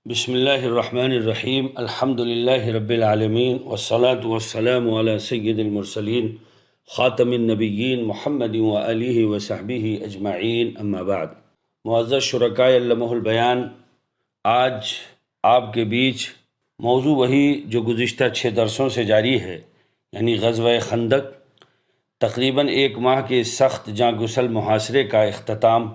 بسم اللہ الرحمن الرحیم الحمد للہ رب العالمین والصلاة والسلام علی سید المرسلین خاتم النبیین محمد وآلہ وصحبہ اجمعین اما بعد۔ معزز شرکائے علمہ البیان، آج آپ کے بیچ موضوع وہی جو گزشتہ 6 درسوں سے جاری ہے، یعنی غزوہ خندق، تقریباً 1 ماہ کے سخت جاں گسل محاصرے کا اختتام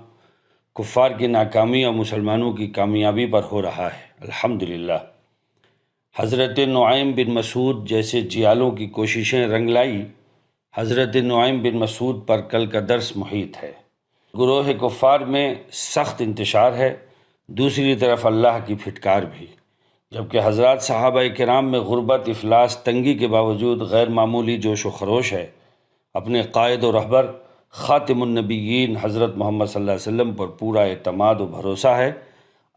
کفار کی ناکامی اور مسلمانوں کی کامیابی پر ہو رہا ہے۔ الحمدللہ حضرت نعیم بن مسعود جیسے جیالوں کی کوششیں رنگ لائی۔ حضرت نعیم بن مسعود پر کل کا درس محیط ہے۔ گروہ کفار میں سخت انتشار ہے، دوسری طرف اللہ کی پھٹکار بھی، جبکہ حضرات صحابہ کرام میں غربت، افلاس، تنگی کے باوجود غیر معمولی جوش و خروش ہے۔ اپنے قائد و رہبر خاتم النبیین حضرت محمد صلی اللہ علیہ وسلم پر پورا اعتماد و بھروسہ ہے،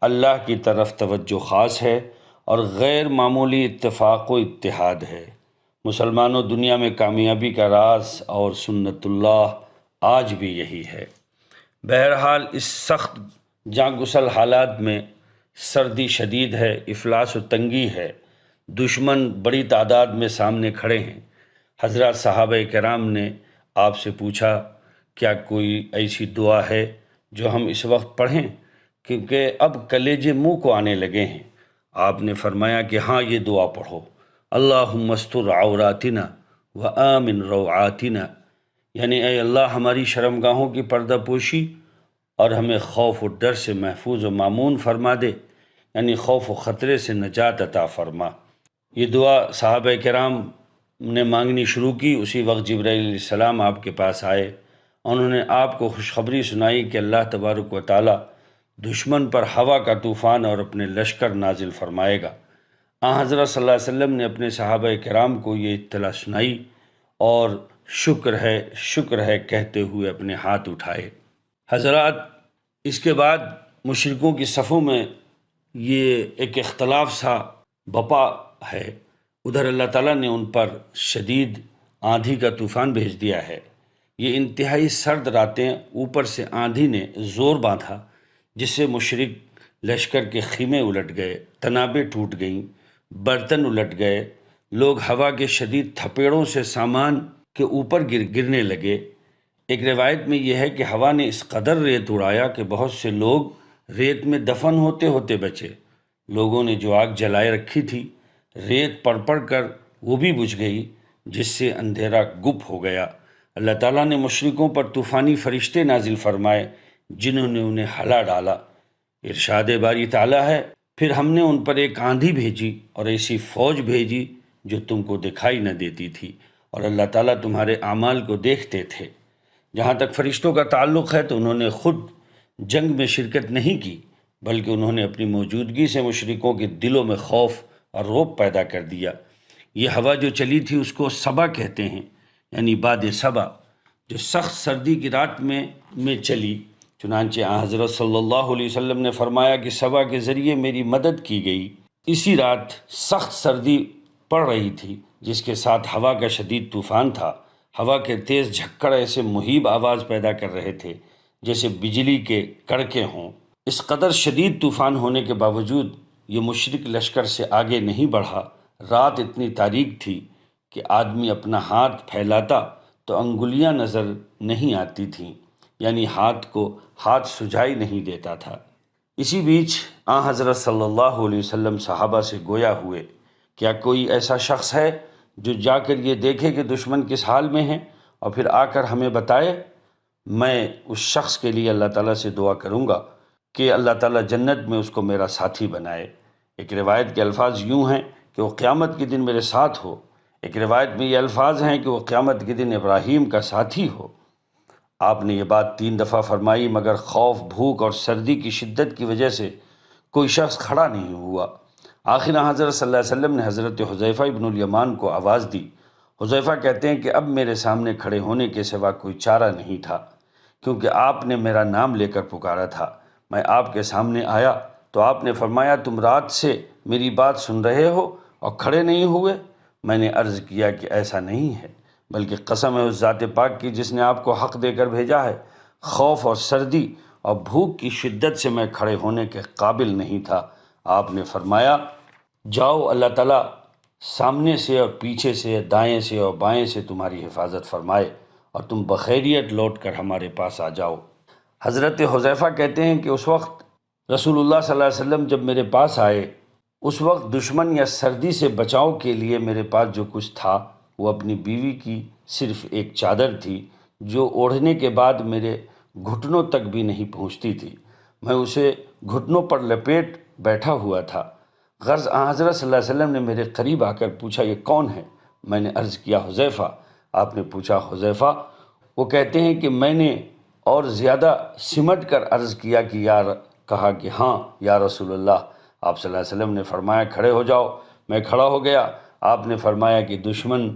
اللہ کی طرف توجہ خاص ہے اور غیر معمولی اتفاق و اتحاد ہے۔ مسلمانوں، دنیا میں کامیابی کا راز اور سنت اللہ آج بھی یہی ہے۔ بہرحال اس سخت جاں گسل حالات میں سردی شدید ہے، افلاس و تنگی ہے، دشمن بڑی تعداد میں سامنے کھڑے ہیں۔ حضرات صحابہ کرام نے آپ سے پوچھا، کیا کوئی ایسی دعا ہے جو ہم اس وقت پڑھیں، کیونکہ اب کلیجے منہ کو آنے لگے ہیں؟ آپ نے فرمایا کہ ہاں، یہ دعا پڑھو، اللہم استر عوراتنا وآمن روعاتنا، یعنی اے اللہ ہماری شرمگاہوں کی پردہ پوشی اور ہمیں خوف و ڈر سے محفوظ و مامون فرما دے، یعنی خوف و خطرے سے نجات عطا فرما۔ یہ دعا صحابہ کرام نے مانگنی شروع کی، اسی وقت جبرائیل علیہ السلام آپ کے پاس آئے، انہوں نے آپ کو خوشخبری سنائی کہ اللہ تبارک و تعالی دشمن پر ہوا کا طوفان اور اپنے لشکر نازل فرمائے گا۔ حضرت صلی اللہ علیہ وسلم نے اپنے صحابہ کرام کو یہ اطلاع سنائی اور شکر ہے کہتے ہوئے اپنے ہاتھ اٹھائے۔ حضرات، اس کے بعد مشرکوں کی صفوں میں یہ ایک اختلاف سا بپا ہے۔ ادھر اللہ تعالیٰ نے ان پر شدید آندھی کا طوفان بھیج دیا ہے۔ یہ انتہائی سرد راتیں، اوپر سے آندھی نے زور باندھا، جس سے مشرک لشکر کے خیمے الٹ گئے، تنابیں ٹوٹ گئیں، برتن الٹ گئے، لوگ ہوا کے شدید تھپیڑوں سے سامان کے اوپر گرنے لگے۔ ایک روایت میں یہ ہے کہ ہوا نے اس قدر ریت اڑایا کہ بہت سے لوگ ریت میں دفن ہوتے ہوتے بچے۔ لوگوں نے جو آگ جلائے رکھی تھی، ریت پڑ پڑ کر وہ بھی بجھ گئی، جس سے اندھیرا گپ ہو گیا۔ اللہ تعالیٰ نے مشرکوں پر طوفانی فرشتے نازل فرمائے، جنہوں نے انہیں ہلا ڈالا۔ ارشاد باری تعالیٰ ہے، پھر ہم نے ان پر ایک آندھی بھیجی اور ایسی فوج بھیجی جو تم کو دکھائی نہ دیتی تھی، اور اللہ تعالیٰ تمہارے اعمال کو دیکھتے تھے۔ جہاں تک فرشتوں کا تعلق ہے تو انہوں نے خود جنگ میں شرکت نہیں کی، بلکہ انہوں نے اپنی موجودگی سے مشرکوں کے دلوں میں خوف اور رعب پیدا کر دیا۔ یہ ہوا جو چلی تھی اس کو صبا کہتے ہیں، یعنی باد صبا، جو سخت سردی کی رات میں چلی۔ چنانچہ حضرت صلی اللہ علیہ وسلم نے فرمایا کہ صبا کے ذریعے میری مدد کی گئی۔ اسی رات سخت سردی پڑ رہی تھی، جس کے ساتھ ہوا کا شدید طوفان تھا۔ ہوا کے تیز جھکڑ ایسے مہیب آواز پیدا کر رہے تھے جیسے بجلی کے کڑکے ہوں۔ اس قدر شدید طوفان ہونے کے باوجود یہ مشرک لشکر سے آگے نہیں بڑھا۔ رات اتنی تاریک تھی کہ آدمی اپنا ہاتھ پھیلاتا تو انگلیاں نظر نہیں آتی تھیں، یعنی ہاتھ سجائی نہیں دیتا تھا۔ اسی بیچ حضرت صلی اللہ علیہ وسلم صحابہ سے گویا ہوئے، کیا کوئی ایسا شخص ہے جو جا کر یہ دیکھے کہ دشمن کس حال میں ہیں اور پھر آ کر ہمیں بتائے؟ میں اس شخص کے لیے اللہ تعالیٰ سے دعا کروں گا کہ اللہ تعالیٰ جنت میں اس کو میرا ساتھی بنائے۔ ایک روایت کے الفاظ یوں ہیں کہ وہ قیامت کے دن میرے ساتھ ہو۔ ایک روایت میں یہ الفاظ ہیں کہ وہ قیامت کے دن ابراہیم کا ساتھی ہو۔ آپ نے یہ بات 3 دفعہ فرمائی، مگر خوف، بھوک اور سردی کی شدت کی وجہ سے کوئی شخص کھڑا نہیں ہوا۔ آخر حضرت صلی اللہ علیہ وسلم نے حضرت حذیفہ ابن الیمان کو آواز دی۔ حذیفہ کہتے ہیں کہ اب میرے سامنے کھڑے ہونے کے سوا کوئی چارہ نہیں تھا، کیونکہ آپ نے میرا نام لے کر پکارا تھا۔ میں آپ کے سامنے آیا تو آپ نے فرمایا، تم رات سے میری بات سن رہے ہو اور کھڑے نہیں ہوئے؟ میں نے عرض کیا کہ ایسا نہیں ہے، بلکہ قسم ہے اس ذات پاک کی جس نے آپ کو حق دے کر بھیجا ہے، خوف اور سردی اور بھوک کی شدت سے میں کھڑے ہونے کے قابل نہیں تھا۔ آپ نے فرمایا جاؤ، اللہ تعالیٰ سامنے سے اور پیچھے سے، دائیں سے اور بائیں سے تمہاری حفاظت فرمائے اور تم بخیریت لوٹ کر ہمارے پاس آ جاؤ۔ حضرت حذیفہ کہتے ہیں کہ اس وقت رسول اللہ صلی اللہ علیہ وسلم جب میرے پاس آئے، اس وقت دشمن یا سردی سے بچاؤ کے لیے میرے پاس جو کچھ تھا وہ اپنی بیوی کی صرف ایک چادر تھی جو اوڑھنے کے بعد میرے گھٹنوں تک بھی نہیں پہنچتی تھی۔ میں اسے گھٹنوں پر لپیٹ بیٹھا ہوا تھا۔ غرض حضرت صلی اللہ علیہ وسلم نے میرے قریب آ کر پوچھا یہ کون ہے؟ میں نے عرض کیا حذیفہ۔ آپ نے پوچھا حذیفہ؟ وہ کہتے ہیں کہ میں نے اور زیادہ سمٹ کر عرض کیا کہ کہا کہ ہاں یا رسول اللہ۔ آپ صلی اللہ علیہ وسلم نے فرمایا کھڑے ہو جاؤ۔ میں کھڑا ہو گیا۔ آپ نے فرمایا کہ دشمن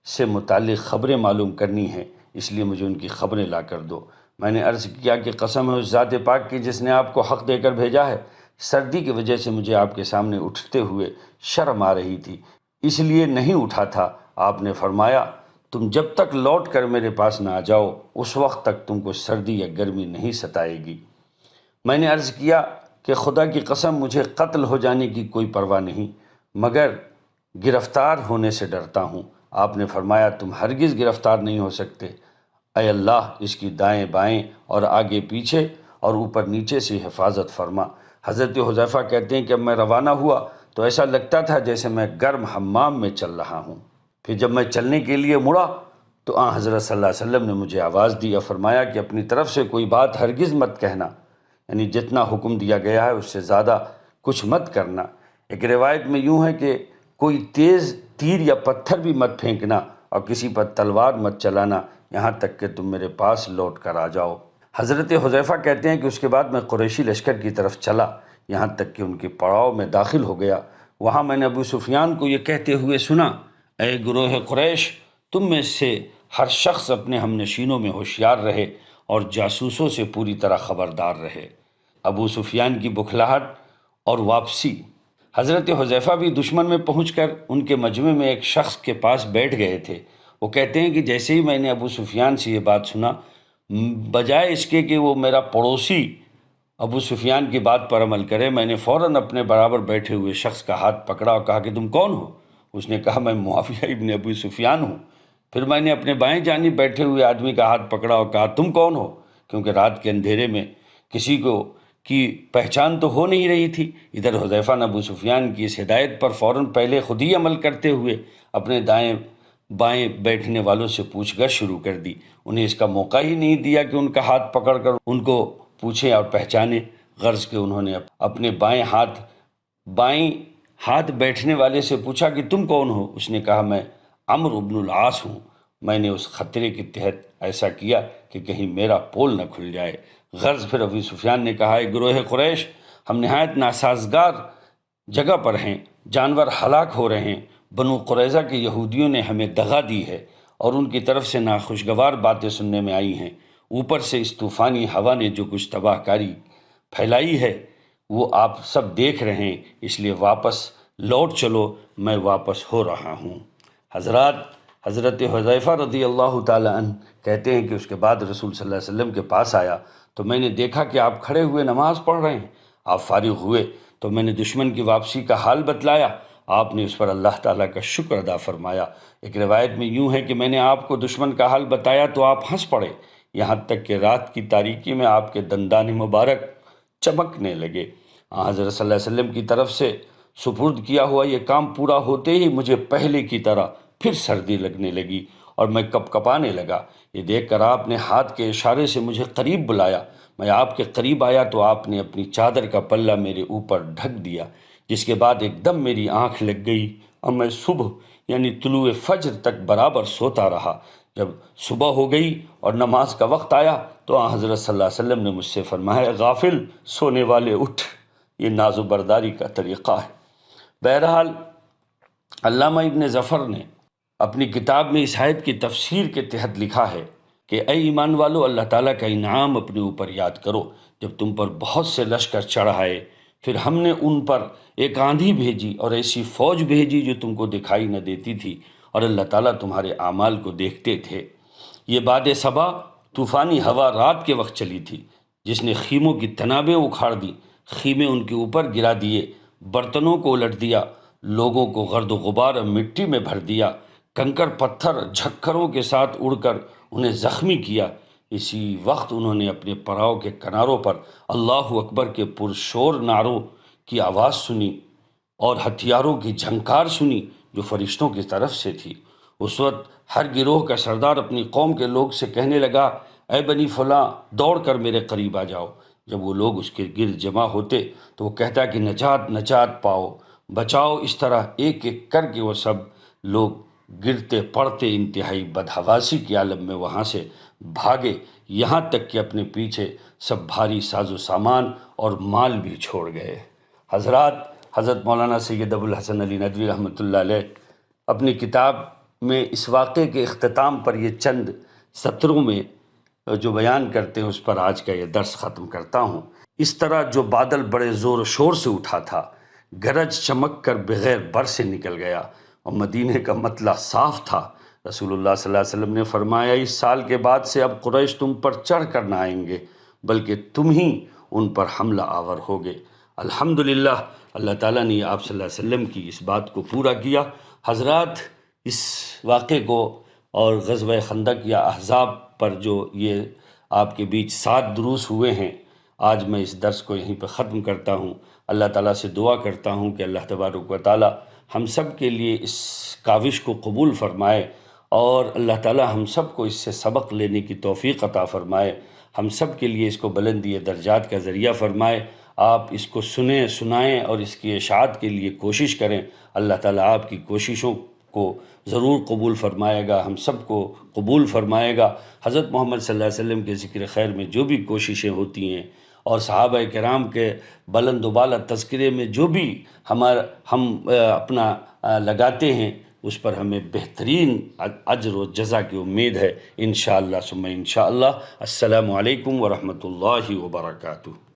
سے متعلق خبریں معلوم کرنی ہیں، اس لیے مجھے ان کی خبریں لا کر دو۔ میں نے عرض کیا کہ قسم ہے اس ذات پاک کی جس نے آپ کو حق دے کر بھیجا ہے، سردی کی وجہ سے مجھے آپ کے سامنے اٹھتے ہوئے شرم آ رہی تھی، اس لیے نہیں اٹھا تھا۔ آپ نے فرمایا تم جب تک لوٹ کر میرے پاس نہ آ جاؤ اس وقت تک تم کو سردی یا گرمی نہیں ستائے گی۔ میں نے عرض کیا کہ خدا کی قسم مجھے قتل ہو جانے کی کوئی پرواہ نہیں، مگر گرفتار ہونے سے ڈرتا ہوں۔ آپ نے فرمایا تم ہرگز گرفتار نہیں ہو سکتے، اے اللہ اس کی دائیں بائیں اور آگے پیچھے اور اوپر نیچے سے حفاظت فرما۔ حضرت حذیفہ کہتے ہیں کہ اب میں روانہ ہوا تو ایسا لگتا تھا جیسے میں گرم حمام میں چل رہا ہوں۔ پھر جب میں چلنے کے لیے مڑا تو حضرت صلی اللہ علیہ وسلم نے مجھے آواز دی اور فرمایا کہ اپنی طرف سے کوئی بات ہرگز مت کہنا، یعنی جتنا حکم دیا گیا ہے اس سے زیادہ کچھ مت کرنا۔ ایک روایت میں یوں ہے کہ کوئی تیز تیر یا پتھر بھی مت پھینکنا اور کسی پر تلوار مت چلانا یہاں تک کہ تم میرے پاس لوٹ کر آ جاؤ۔ حضرت حذیفہ کہتے ہیں کہ اس کے بعد میں قریشی لشکر کی طرف چلا یہاں تک کہ ان کے پڑاؤ میں داخل ہو گیا۔ وہاں میں نے ابو سفیان کو یہ کہتے ہوئے سنا، اے گروہ قریش، تم میں سے ہر شخص اپنے ہم نشینوں میں ہوشیار رہے اور جاسوسوں سے پوری طرح خبردار رہے۔ ابو سفیان کی بکھلاہٹ اور واپسی۔ حضرت حذیفہ بھی دشمن میں پہنچ کر ان کے مجمع میں ایک شخص کے پاس بیٹھ گئے تھے۔ وہ کہتے ہیں کہ جیسے ہی میں نے ابو سفیان سے یہ بات سنا، بجائے اس کے کہ وہ میرا پڑوسی ابو سفیان کی بات پر عمل کرے، میں نے فوراً اپنے برابر بیٹھے ہوئے شخص کا ہاتھ پکڑا اور کہا کہ تم کون ہو؟ اس نے کہا میں معاویہ ابن ابو سفیان ہوں۔ پھر میں نے اپنے بائیں جانب بیٹھے ہوئے آدمی کا ہاتھ پکڑا اور کہا تم کون ہو؟ کیونکہ رات کے اندھیرے میں کسی کو کی پہچان تو ہو نہیں رہی تھی۔ ادھر حذیفہ نے ابو سفیان کی اس ہدایت پر فوراً پہلے خود ہی عمل کرتے ہوئے اپنے دائیں بائیں بیٹھنے والوں سے پوچھ گچھ شروع کر دی۔ انہیں اس کا موقع ہی نہیں دیا کہ ان کا ہاتھ پکڑ کر ان کو پوچھیں اور پہچانیں، غرض کہ انہوں نے اپنے بائیں ہاتھ بیٹھنے والے سے پوچھا کہ تم کون ہو؟ اس نے کہا میں عمرو بن العاص ہوں۔ میں نے اس خطرے کے تحت ایسا کیا کہ کہیں میرا پول نہ کھل جائے۔ غرض پھر ابو سفیان نے کہا اے گروہ قریش، ہم نہایت ناسازگار جگہ پر ہیں، جانور ہلاک ہو رہے ہیں، بنو قریظہ کے یہودیوں نے ہمیں دغا دی ہے اور ان کی طرف سے ناخوشگوار باتیں سننے میں آئی ہیں، اوپر سے اس طوفانی ہوا نے جو کچھ تباہ کاری پھیلائی ہے وہ آپ سب دیکھ رہے ہیں، اس لیے واپس لوٹ چلو، میں واپس ہو رہا ہوں۔ حضرت حذیفہ رضی اللہ تعالیٰ عنہ کہتے ہیں کہ اس کے بعد رسول صلی اللہ علیہ وسلم کے پاس آیا تو میں نے دیکھا کہ آپ کھڑے ہوئے نماز پڑھ رہے ہیں۔ آپ فارغ ہوئے تو میں نے دشمن کی واپسی کا حال بتلایا، آپ نے اس پر اللہ تعالیٰ کا شکر ادا فرمایا۔ ایک روایت میں یوں ہے کہ میں نے آپ کو دشمن کا حال بتایا تو آپ ہنس پڑے، یہاں تک کہ رات کی تاریکی میں آپ کے دندان مبارک چمکنے لگے۔ حضرت صلی اللہ علیہ وسلم کی طرف سے سپرد کیا ہوا یہ کام پورا ہوتے ہی مجھے پہلے کی طرح پھر سردی لگنے لگی اور میں کپ کپانے لگا۔ یہ دیکھ کر آپ نے ہاتھ کے اشارے سے مجھے قریب بلایا۔ میں آپ کے قریب آیا تو آپ نے اپنی چادر کا پلہ میرے اوپر ڈھک دیا، جس کے بعد ایک دم میری آنکھ لگ گئی اور میں صبح یعنی طلوع فجر تک برابر سوتا رہا۔ جب صبح ہو گئی اور نماز کا وقت آیا تو حضرت صلی اللہ علیہ وسلم نے مجھ سے فرمایا غافل، سونے والے اٹھ، یہ ناز و برداری کا طریقہ ہے۔ بہرحال علامہ ابن ظفر نے اپنی کتاب میں اس آیت کی تفسیر کے تحت لکھا ہے کہ اے ایمان والو، اللہ تعالیٰ کا انعام اپنے اوپر یاد کرو جب تم پر بہت سے لشکر چڑھ آئے، پھر ہم نے ان پر ایک آندھی بھیجی اور ایسی فوج بھیجی جو تم کو دکھائی نہ دیتی تھی اور اللہ تعالیٰ تمہارے اعمال کو دیکھتے تھے۔ یہ باد صبا طوفانی ہوا رات کے وقت چلی تھی جس نے خیموں کی تنابیں اکھاڑ دیں، خیمے ان کے اوپر گرا دیے، برتنوں کو الٹ دیا، لوگوں کو گرد و غبار اور مٹی میں بھر دیا، کنکر پتھر جھکروں کے ساتھ اڑ کر انہیں زخمی کیا۔ اسی وقت انہوں نے اپنے پڑاؤ کے کناروں پر اللہ اکبر کے پرشور نعروں کی آواز سنی اور ہتھیاروں کی جھنکار سنی جو فرشتوں کی طرف سے تھی۔ اس وقت ہر گروہ کا سردار اپنی قوم کے لوگ سے کہنے لگا، اے بنی فلاں، دوڑ کر میرے قریب آ جاؤ۔ جب وہ لوگ اس کے گرد جمع ہوتے تو وہ کہتا کہ نجات نجات پاؤ، بچاؤ۔ اس طرح ایک ایک کر کے وہ سب لوگ گرتے پڑتے انتہائی بدحواسی کے عالم میں وہاں سے بھاگے، یہاں تک کہ اپنے پیچھے سب بھاری ساز و سامان اور مال بھی چھوڑ گئے۔ حضرات، حضرت مولانا سید ابوالحسن علی ندوی رحمۃ اللہ علیہ اپنی کتاب میں اس واقعے کے اختتام پر یہ چند سطروں میں جو بیان کرتے ہیں اس پر آج کا یہ درس ختم کرتا ہوں۔ اس طرح جو بادل بڑے زور و شور سے اٹھا تھا، گرج چمک کر بغیر بر سے نکل گیا اور مدینے کا مطلع صاف تھا۔ رسول اللہ صلی اللہ علیہ وسلم نے فرمایا، اس سال کے بعد سے اب قریش تم پر چڑھ کر نہ آئیں گے بلکہ تم ہی ان پر حملہ آور ہوگے۔ الحمدللہ اللہ تعالیٰ نے آپ صلی اللہ علیہ وسلم کی اس بات کو پورا کیا۔ حضرات، اس واقعے کو اور غزوہ خندق یا احزاب پر جو یہ آپ کے بیچ 7 دروس ہوئے ہیں، آج میں اس درس کو یہیں پہ ختم کرتا ہوں۔ اللہ تعالیٰ سے دعا کرتا ہوں کہ اللہ تبارک و تعالیٰ ہم سب کے لیے اس کاوش کو قبول فرمائے اور اللہ تعالیٰ ہم سب کو اس سے سبق لینے کی توفیق عطا فرمائے، ہم سب کے لیے اس کو بلندی درجات کا ذریعہ فرمائے۔ آپ اس کو سنیں، سنائیں اور اس کی اشاعت کے لیے کوشش کریں۔ اللہ تعالیٰ آپ کی کوششوں کو ضرور قبول فرمائے گا، ہم سب کو قبول فرمائے گا۔ حضرت محمد صلی اللہ علیہ وسلم کے ذکر خیر میں جو بھی کوششیں ہوتی ہیں اور صحابہ کرام کے بلند و بالا تذکرے میں جو بھی ہم اپنا لگاتے ہیں، اس پر ہمیں بہترین اجر و جزا کی امید ہے، انشاءاللہ ثم انشاءاللہ۔ السلام علیکم ورحمۃ اللہ وبرکاتہ۔